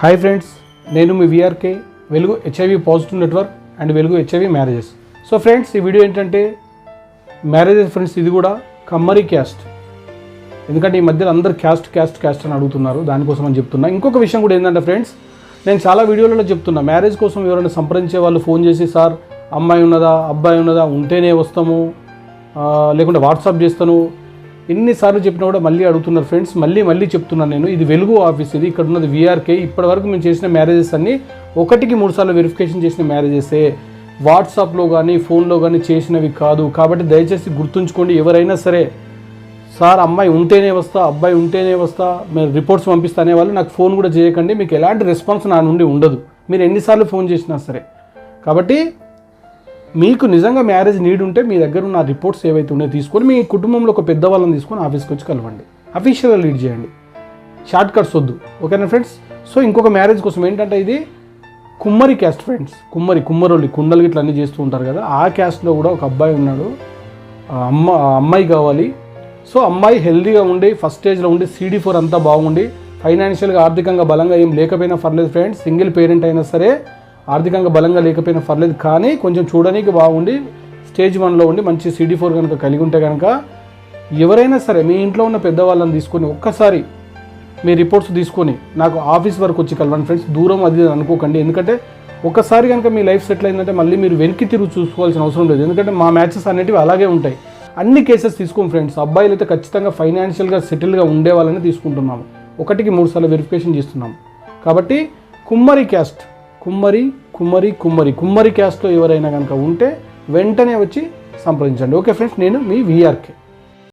Hi friends, నేను మీ VRK వెలుగు HIV positive network and వెలుగు హెచ్ఐవి మ్యారేజెస్. సో ఫ్రెండ్స్, ఈ వీడియో ఏంటంటే మ్యారేజెస్ ఫ్రెండ్స్. ఇది కూడా కమ్మరి క్యాస్ట్, ఎందుకంటే ఈ మధ్యలో అందరు క్యాస్ట్ అని అడుగుతున్నారు, దానికోసం అని చెప్తున్నా. ఇంకొక విషయం కూడా ఏంటంటే ఫ్రెండ్స్, నేను చాలా వీడియోలలో చెప్తున్నా, మ్యారేజ్ కోసం ఎవరైనా సంప్రదించే వాళ్ళు ఫోన్ చేసి, సార్ అమ్మాయి ఉన్నదా అబ్బాయి ఉన్నదా, ఉంటేనే వస్తాము లేకుంటే వాట్సాప్ చేస్తాను, ఎన్నిసార్లు చెప్పినా కూడా మళ్ళీ అడుగుతున్నారు ఫ్రెండ్స్. మళ్ళీ చెప్తున్నాను నేను, ఇది వెలుగు ఆఫీస్, ఇది ఇక్కడ ఉన్నది విఆర్కే. ఇప్పటివరకు మేము చేసిన మ్యారేజెస్ అన్నీ 1-3 సార్లు వెరిఫికేషన్ చేసిన మ్యారేజెసే, వాట్సాప్లో కానీ ఫోన్లో కానీ చేసినవి కాదు. కాబట్టి దయచేసి గుర్తుంచుకోండి. ఎవరైనా సరే సార్ అమ్మాయి ఉంటేనే వస్తా, అబ్బాయి ఉంటేనే వస్తా, మీరు రిపోర్ట్స్ పంపిస్తా అనే వాళ్ళు నాకు ఫోన్ కూడా చేయకండి. మీకు ఎలాంటి రెస్పాన్స్ నా నుండి ఉండదు, మీరు ఎన్నిసార్లు ఫోన్ చేసినా సరే. కాబట్టి మీకు నిజంగా మ్యారేజ్ నీడ్ ఉంటే మీ దగ్గర ఉన్న రిపోర్ట్స్ ఏవైతే ఉన్నాయో తీసుకొని మీ కుటుంబంలో ఒక పెద్దవాళ్ళని తీసుకొని ఆఫీస్కి వచ్చి కలవండి, అఫీషియల్గా లీడ్ చేయండి, షార్ట్ కట్స్ వద్దు. ఓకేనా ఫ్రెండ్స్? సో ఇంకొక మ్యారేజ్ కోసం ఏంటంటే, ఇది కుమ్మరి క్యాస్ట్ ఫ్రెండ్స్. కుమ్మరోళ్ళు కుండలు గిట్ల అన్నీ చేస్తూ ఉంటారు కదా, ఆ క్యాస్ట్లో కూడా ఒక అబ్బాయి ఉన్నాడు. అమ్మాయి కావాలి. సో అమ్మాయి హెల్తీగా ఉండి, ఫస్ట్ స్టేజ్లో ఉండి, CD4 అంతా బాగుండి, ఫైనాన్షియల్గా ఆర్థికంగా బలంగా ఏం లేకపోయినా పర్లేదు ఫ్రెండ్స్. సింగిల్ పేరెంట్ అయినా సరే, ఆర్థికంగా బలంగా లేకపోయినా పర్లేదు, కానీ కొంచెం చూడడానికి బాగుండి, స్టేజ్ 1లో ఉండి మంచి CD4 కనుక కలిగి ఉంటే కనుక, ఎవరైనా సరే మీ ఇంట్లో ఉన్న పెద్దవాళ్ళని తీసుకొని ఒక్కసారి మీ రిపోర్ట్స్ తీసుకొని నాకు ఆఫీస్ వరకు వచ్చి కలవండి ఫ్రెండ్స్. దూరం అది అనుకోకండి, ఎందుకంటే ఒకసారి కనుక మీ లైఫ్ సెటిల్ అయిందంటే మళ్ళీ మీరు వెనక్కి తిరిగి చూసుకోవాల్సిన అవసరం లేదు. ఎందుకంటే మా మ్యాచెస్ అనేటివి అలాగే ఉంటాయి. అన్ని కేసెస్ తీసుకోం ఫ్రెండ్స్. అబ్బాయిలు అయితే ఖచ్చితంగా ఫైనాన్షియల్గా సెటిల్గా ఉండే వాళ్ళని తీసుకుంటున్నాము. 1-3 సార్లు వెరిఫికేషన్ చేస్తున్నాము. కాబట్టి కుమ్మరి క్యాస్ట్, కుమ్మరి క్యాస్ట్లో ఎవరైనా కనుక ఉంటే వెంటనే వచ్చి సంప్రదించండి. ఓకే ఫ్రెండ్స్, నేను మీ విఆర్కే.